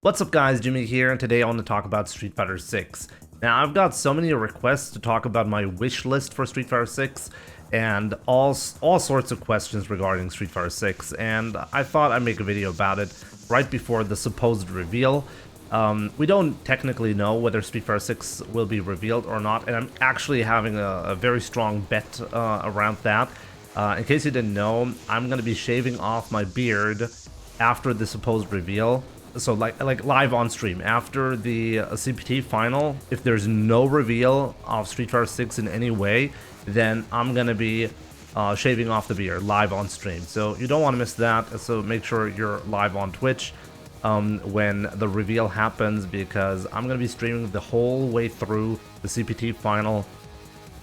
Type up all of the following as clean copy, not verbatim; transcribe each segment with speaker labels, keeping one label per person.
Speaker 1: What's up guys, Jimmy here, and today I want to talk about Street Fighter 6. Now I've got so many requests to talk about my wish list for Street Fighter 6 and all sorts of questions regarding Street Fighter 6, and I thought I'd make a video about it right before the supposed reveal. We don't technically know whether Street Fighter 6 will be revealed or not, and I'm actually having a very strong bet around that. In case you didn't know, I'm going to be shaving off my beard after the supposed reveal. So like live on stream after the CPT final. If there's no reveal of Street Fighter 6 in any way, then I'm gonna be shaving off the beard live on stream. So you don't want to miss that. So make sure you're live on Twitch when the reveal happens, because I'm gonna be streaming the whole way through the CPT final.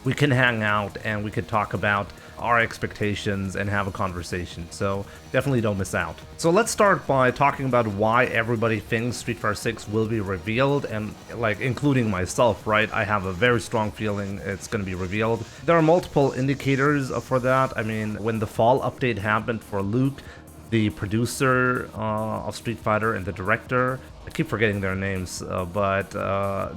Speaker 1: We can hang out and we could talk about our expectations and have a conversation, so definitely don't miss out. So let's start by talking about why everybody thinks Street Fighter 6 will be revealed, and like including myself, right? I have a very strong feeling it's going to be revealed. There are multiple indicators for that. I mean, when the fall update happened for Luke, the producer of Street Fighter and the director, I keep forgetting their names, but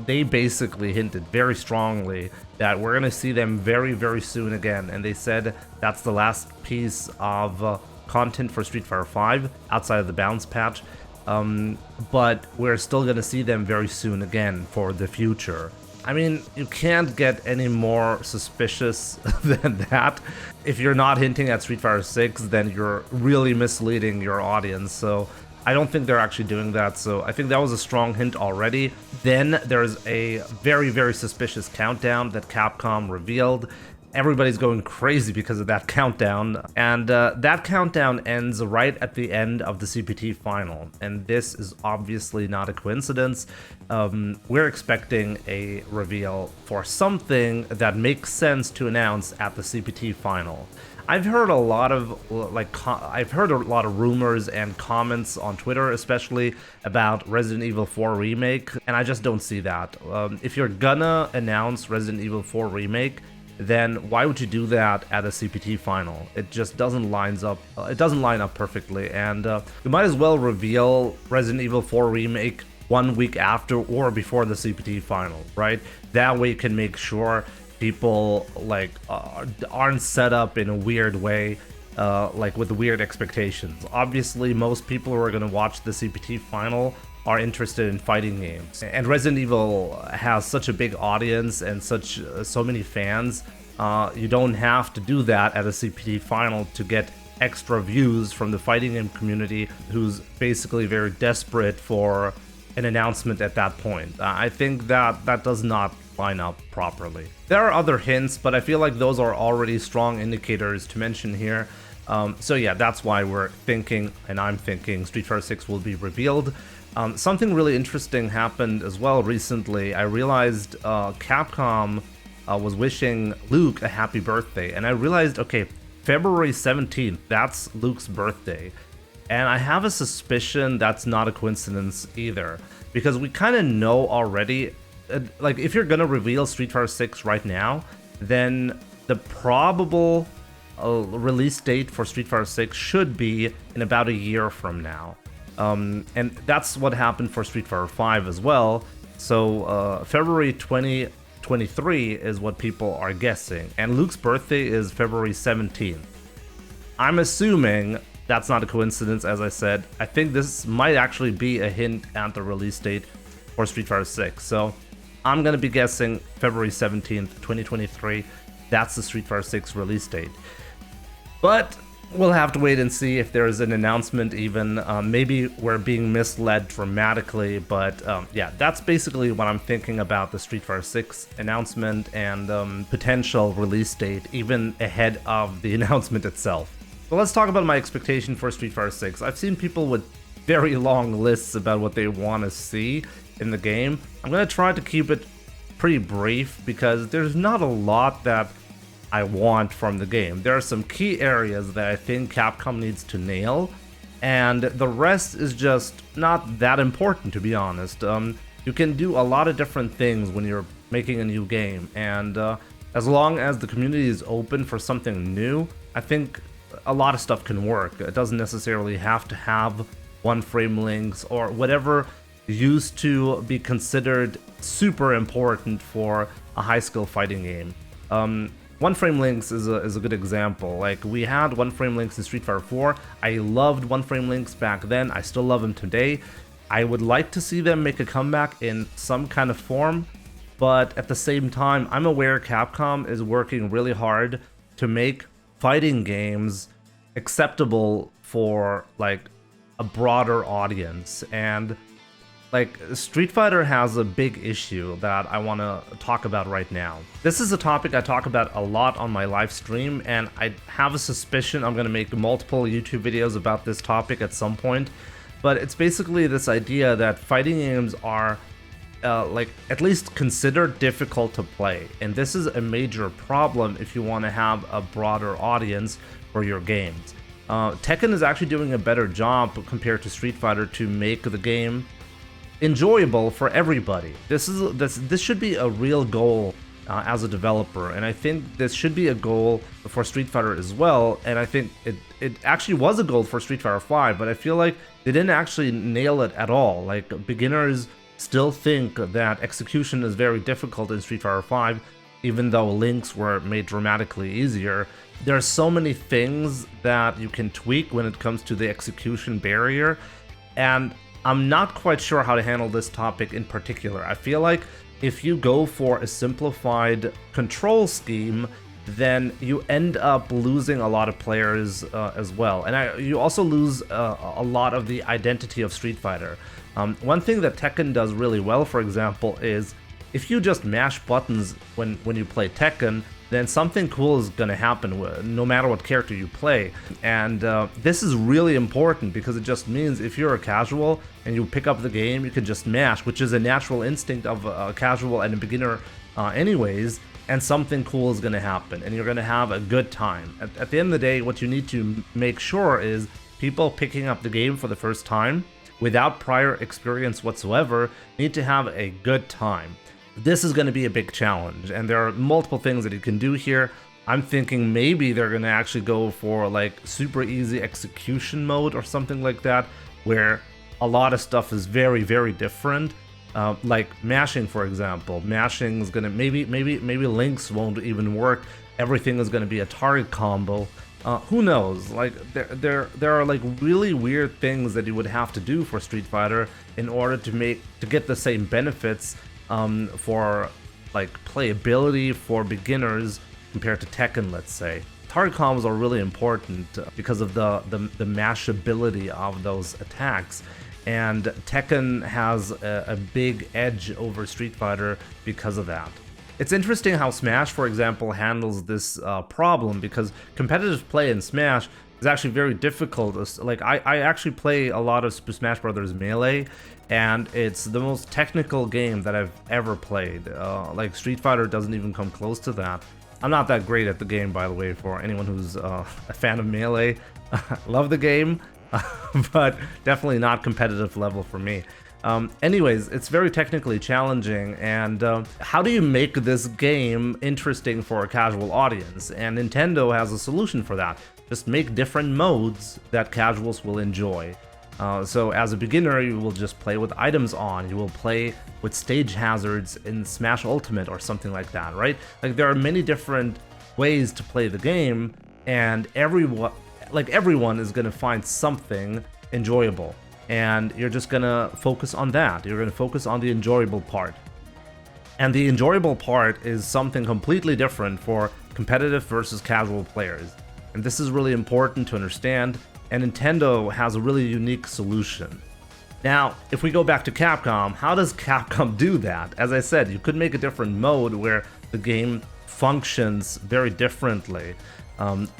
Speaker 1: they basically hinted very strongly that we're going to see them very, very soon again. And they said that's the last piece of content for Street Fighter 5 outside of the balance patch. But we're still going to see them very soon again for the future. I mean, you can't get any more suspicious than that. If you're not hinting at Street Fighter 6, then you're really misleading your audience. So I don't think they're actually doing that. So I think that was a strong hint already. Then there's a very, very suspicious countdown that Capcom revealed. Everybody's going crazy because of that countdown, and that countdown ends right at the end of the CPT final, and this is obviously not a coincidence. We're expecting a reveal for something that makes sense to announce at the CPT final. I've heard a lot of rumors and comments on Twitter, especially about Resident Evil 4 Remake, and I just don't see that. If you're gonna announce Resident Evil 4 Remake, then why would you do that at a CPT final? It just doesn't line up perfectly, and you might as well reveal Resident Evil 4 Remake 1 week after or before the CPT final, right? That way you can make sure people aren't set up in a weird way, with weird expectations. Obviously, most people who are going to watch the CPT final are interested in fighting games, and Resident Evil has such a big audience and so many fans. You don't have to do that at a CPT final to get extra views from the fighting game community, who's basically very desperate for an announcement at that point. I think that does not line up properly. There are other hints, but I feel like those are already strong indicators to mention here. So yeah, that's why we're thinking, and I'm thinking, Street Fighter 6 will be revealed. Something really interesting happened as well recently. I realized Capcom was wishing Luke a happy birthday, and I realized, okay, February 17th, that's Luke's birthday. And I have a suspicion that's not a coincidence either, because we kind of know already, if you're gonna reveal Street Fighter 6 right now, then the probable release date for Street Fighter 6 should be in about a year from now. And that's what happened for Street Fighter 5 as well. So February 2023 is what people are guessing, and Luke's birthday is February 17th. I'm assuming that's not a coincidence, as I said. I think this might actually be a hint at the release date for Street Fighter 6. So I'm going to be guessing February 17th, 2023. That's the Street Fighter 6 release date. But we'll have to wait and see if there's an announcement even. Maybe we're being misled dramatically, but yeah, that's basically what I'm thinking about the Street Fighter 6 announcement and potential release date, even ahead of the announcement itself. So let's talk about my expectation for Street Fighter 6. I've seen people with very long lists about what they want to see in the game. I'm going to try to keep it pretty brief, because there's not a lot that I want from the game. There are some key areas that I think Capcom needs to nail, and the rest is just not that important, to be honest. You can do a lot of different things when you're making a new game, and as long as the community is open for something new, I think a lot of stuff can work. It doesn't necessarily have to have one frame links or whatever used to be considered super important for a high skill fighting game. One frame links is a good example. Like, we had one frame links in Street Fighter 4. I loved one frame links back then. I still love them today. I would like to see them make a comeback in some kind of form, but at the same time, I'm aware Capcom is working really hard to make fighting games acceptable for like a broader audience. And like, Street Fighter has a big issue that I want to talk about right now. This is a topic I talk about a lot on my live stream, and I have a suspicion I'm going to make multiple YouTube videos about this topic at some point. But it's basically this idea that fighting games are like, at least considered difficult to play. And this is a major problem if you want to have a broader audience for your games. Tekken is actually doing a better job compared to Street Fighter to make the game enjoyable for everybody. This should be a real goal as a developer, and I think this should be a goal for Street Fighter as well. And I think it actually was a goal for Street Fighter 5, but I feel like they didn't actually nail it at all. Like, beginners still think that execution is very difficult in Street Fighter 5, even though links were made dramatically easier. There are so many things that you can tweak when it comes to the execution barrier, and I'm not quite sure how to handle this topic in particular. I feel like if you go for a simplified control scheme, then you end up losing a lot of players as well. And you also lose a lot of the identity of Street Fighter. One thing that Tekken does really well, for example, is if you just mash buttons when you play Tekken, then something cool is going to happen no matter what character you play. And this is really important because it just means if you're a casual and you pick up the game, you can just mash, which is a natural instinct of a casual and a beginner anyways, and something cool is going to happen and you're going to have a good time. At the end of the day, what you need to make sure is people picking up the game for the first time without prior experience whatsoever need to have a good time. This is going to be a big challenge, and there are multiple things that you can do here. I'm thinking maybe they're going to actually go for like super easy execution mode or something like that, where a lot of stuff is very, very different. Like mashing, for example. Mashing is going to maybe links won't even work. Everything is going to be a target combo. Who knows? Like, there are like really weird things that you would have to do for Street Fighter in order to get the same benefits for like playability for beginners compared to Tekken, let's say. Target combos are really important because of the mashability of those attacks, and Tekken has a big edge over Street Fighter because of that. It's interesting how Smash, for example, handles this problem, because competitive play in Smash is actually very difficult. Like, I actually play a lot of Smash Brothers Melee, and it's the most technical game that I've ever played. Like, Street Fighter doesn't even come close to that. I'm not that great at the game, by the way, for anyone who's a fan of Melee. Love the game, but definitely not competitive level for me. Anyways, it's very technically challenging, and how do you make this game interesting for a casual audience? And Nintendo has a solution for that. Just make different modes that casuals will enjoy. So as a beginner, you will just play with items on, you will play with stage hazards in Smash Ultimate or something like that, right? Like, there are many different ways to play the game, and everyone is gonna find something enjoyable. And you're just gonna focus on that. You're gonna focus on the enjoyable part. And the enjoyable part is something completely different for competitive versus casual players. And this is really important to understand, and Nintendo has a really unique solution. Now, if we go back to Capcom, how does Capcom do that? As I said, you could make a different mode where the game functions very differently.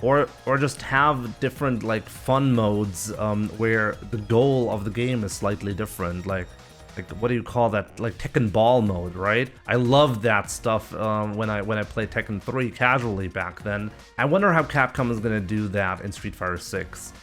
Speaker 1: Or just have different like fun modes where the goal of the game is slightly different, like what do you call that, like Tekken Ball mode, right? I loved that stuff when I played Tekken 3 casually back then. I wonder how Capcom is going to do that in Street Fighter 6.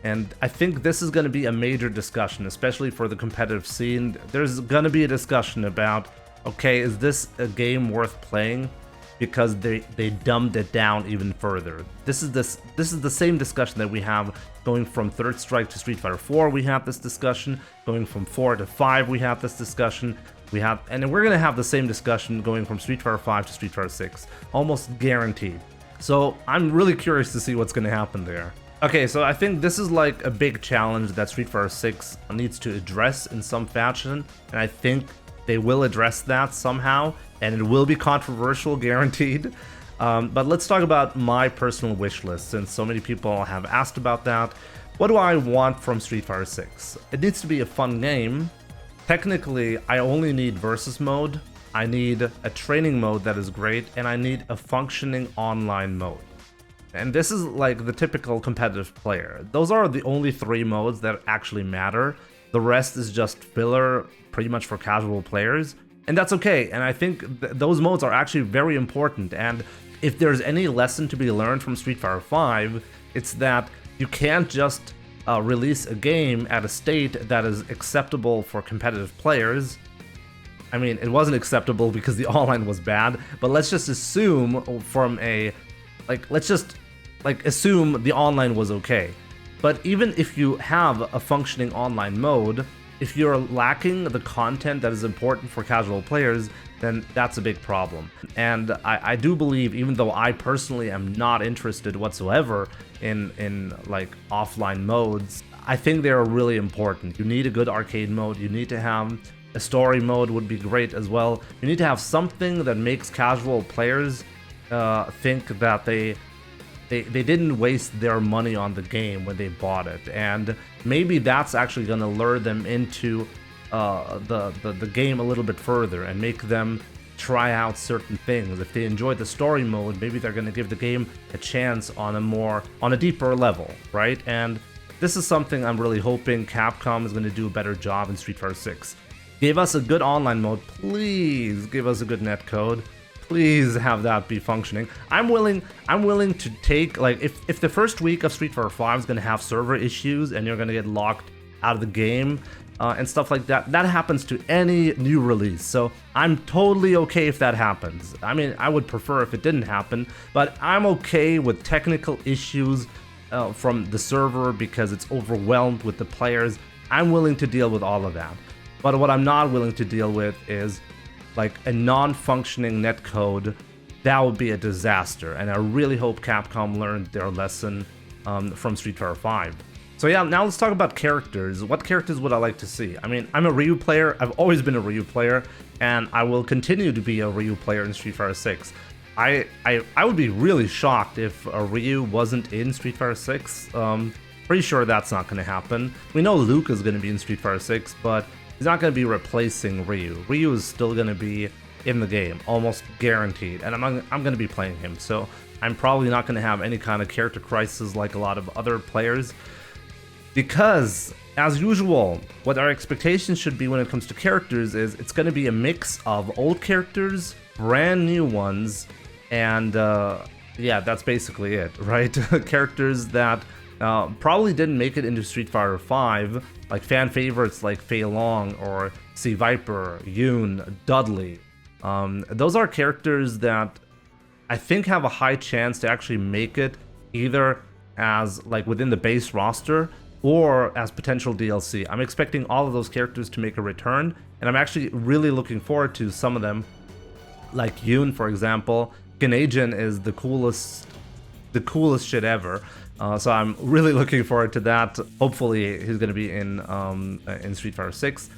Speaker 1: And I think this is going to be a major discussion, especially for the competitive scene. There's going to be a discussion about, okay, is this a game worth playing? Because they dumbed it down even further. This is the same discussion that we have Going from Third Strike to Street Fighter 4, we had this discussion. Going from 4 to 5, we had this discussion. And we're gonna have the same discussion going from Street Fighter 5 to Street Fighter 6, almost guaranteed. So I'm really curious to see what's gonna happen there. Okay, so I think this is like a big challenge that Street Fighter 6 needs to address in some fashion, and I think they will address that somehow, and it will be controversial, guaranteed. But let's talk about my personal wish list, since so many people have asked about that. What do I want from Street Fighter 6? It needs to be a fun game. Technically, I only need versus mode, I need a training mode that is great, and I need a functioning online mode. And this is like the typical competitive player. Those are the only 3 modes that actually matter. The rest is just filler, pretty much for casual players. And that's okay, and I think those modes are actually very important. And if there's any lesson to be learned from Street Fighter 5, it's that you can't just release a game at a state that is acceptable for competitive players. I mean, it wasn't acceptable because the online was bad, but let's just assume from a, let's just assume the online was okay. But even if you have a functioning online mode, if you're lacking the content that is important for casual players, then that's a big problem. And I do believe, even though I personally am not interested whatsoever in like offline modes, I think they're really important. You need a good arcade mode, you need to have a story mode would be great as well. You need to have something that makes casual players think that they didn't waste their money on the game when they bought it, and maybe that's actually going to lure them into the game a little bit further and make them try out certain things. If they enjoy the story mode, maybe they're going to give the game a chance on a deeper level, right? And this is something I'm really hoping Capcom is going to do a better job in Street Fighter 6. Give us a good online mode, please. Give us a good netcode. Please have that be functioning. I'm willing to take, like, if the first week of Street Fighter 5 is going to have server issues and you're going to get locked out of the game and stuff like that, that happens to any new release. So I'm totally okay if that happens. I mean, I would prefer if it didn't happen, but I'm okay with technical issues from the server because it's overwhelmed with the players. I'm willing to deal with all of that. But what I'm not willing to deal with is like a non-functioning netcode. That would be a disaster, and I really hope Capcom learned their lesson from Street Fighter 5. So yeah, now let's talk about characters. What characters would I like to see? I mean, I'm a Ryu player, I've always been a Ryu player, and I will continue to be a Ryu player in Street Fighter 6. I would be really shocked if Ryu wasn't in Street Fighter 6. Pretty sure that's not going to happen. We know Luke is going to be in Street Fighter 6, but he's not going to be replacing Ryu. Ryu is still going to be in the game, almost guaranteed, and I'm going to be playing him, so I'm probably not going to have any kind of character crisis like a lot of other players, because, as usual, what our expectations should be when it comes to characters is it's going to be a mix of old characters, brand new ones, and yeah, that's basically it, right? Characters that probably didn't make it into Street Fighter 5, like fan favorites like Fei Long or C. Viper, Yoon, Dudley. Those are characters that I think have a high chance to actually make it either as like within the base roster or as potential DLC. I'm expecting all of those characters to make a return, and I'm actually really looking forward to some of them, like Yoon, for example. Ganejin is the coolest shit ever. So I'm really looking forward to that. Hopefully he's going to be in Street Fighter 6.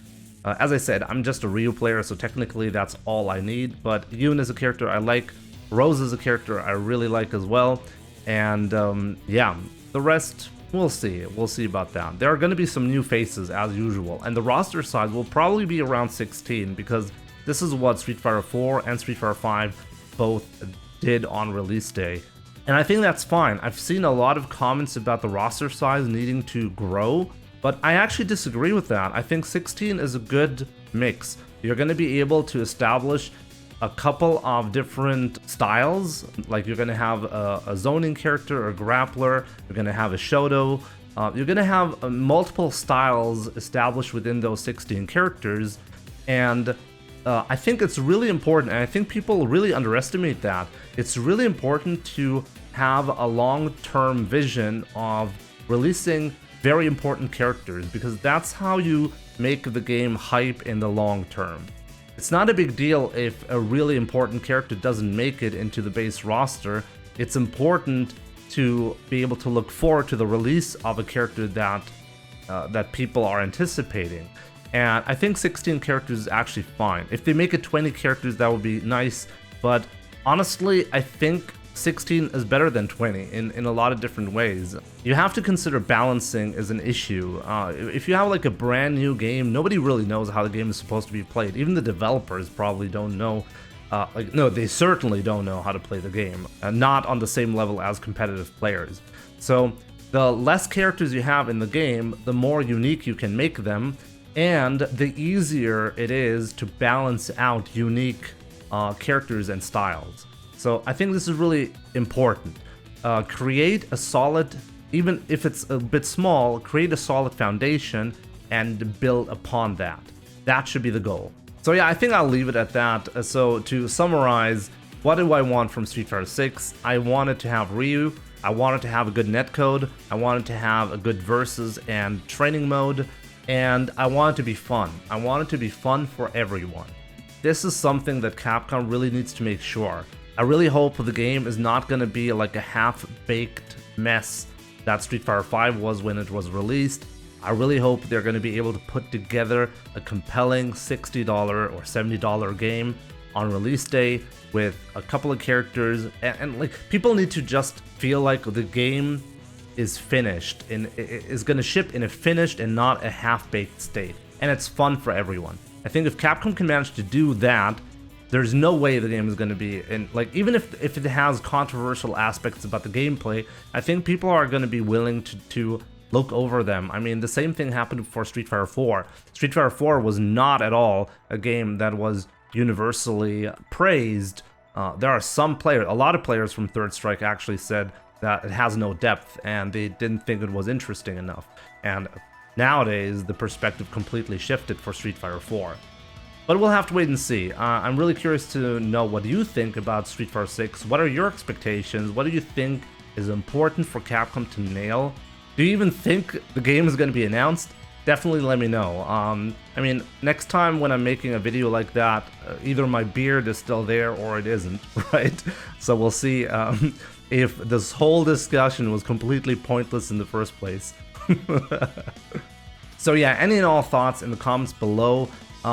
Speaker 1: As I said, I'm just a Ryu player, so technically that's all I need. But Yoon is a character I like. Rose is a character I really like as well. And yeah, the rest, we'll see. We'll see about that. There are going to be some new faces as usual. And the roster size will probably be around 16 because this is what Street Fighter 4 and Street Fighter 5 both did on release day. And I think that's fine. I've seen a lot of comments about the roster size needing to grow, but I actually disagree with that. I think 16 is a good mix. You're going to be able to establish a couple of different styles, like you're going to have a zoning character, a grappler, you're going to have a Shoto, you're going to have multiple styles established within those 16 characters, and I think it's really important, and I think people really underestimate that. It's really important to have a long-term vision of releasing very important characters, because that's how you make the game hype in the long term. It's not a big deal if a really important character doesn't make it into the base roster. It's important to be able to look forward to the release of a character that people are anticipating. And I think 16 characters is actually fine. If they make it 20 characters, that would be nice. But honestly, I think 16 is better than 20 in a lot of different ways. You have to consider balancing as an issue. If you have like a brand new game, nobody really knows how the game is supposed to be played. Even the developers probably don't know. No, they certainly don't know how to play the game. Not on the same level as competitive players. So the less characters you have in the game, the more unique you can make them, and the easier it is to balance out unique characters and styles. So I think this is really important. Create a solid, even if it's a bit small, create a solid foundation and build upon that. That should be the goal. So yeah, I think I'll leave it at that. So to summarize, what do I want from Street Fighter 6? I wanted to have Ryu. I wanted to have a good netcode. I wanted to have a good versus and training mode. And I want it to be fun. I want it to be fun for everyone. This is something that Capcom really needs to make sure. I really hope the game is not going to be like a half-baked mess that Street Fighter V was when it was released. I really hope they're going to be able to put together a compelling $60 or $70 game on release day with a couple of characters, and like people need to just feel like the game is finished and is going to ship in a finished and not a half-baked state, and it's fun for everyone. I think if Capcom can manage to do that, there's no way the game is going to be in, like, even if it has controversial aspects about the gameplay, I think people are going to be willing to look over them. I mean, the same thing happened for Street Fighter 4. Street Fighter 4 was not at all a game that was universally praised. There are some players, a lot of players from Third Strike actually said that it has no depth and they didn't think it was interesting enough. And nowadays, the perspective completely shifted for Street Fighter 4. But we'll have to wait and see. I'm really curious to know what you think about Street Fighter 6. What are your expectations? What do you think is important for Capcom to nail? Do you even think the game is going to be announced? Definitely let me know. I mean, next time when I'm making a video like that, either my beard is still there or it isn't, right? So we'll see if this whole discussion was completely pointless in the first place. So yeah, any and all thoughts in the comments below.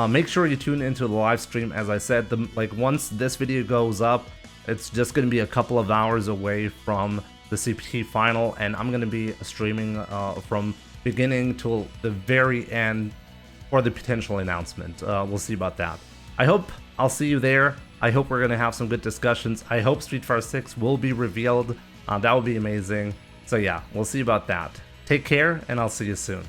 Speaker 1: Make sure you tune into the live stream. As I said, once this video goes up, it's just going to be a couple of hours away from the CPT final, and I'm going to be streaming from beginning till the very end for the potential announcement. We'll see about that. I hope I'll see you there. I hope we're going to have some good discussions. I hope Street Fighter 6 will be revealed. That would be amazing. So yeah, we'll see about that. Take care, and I'll see you soon.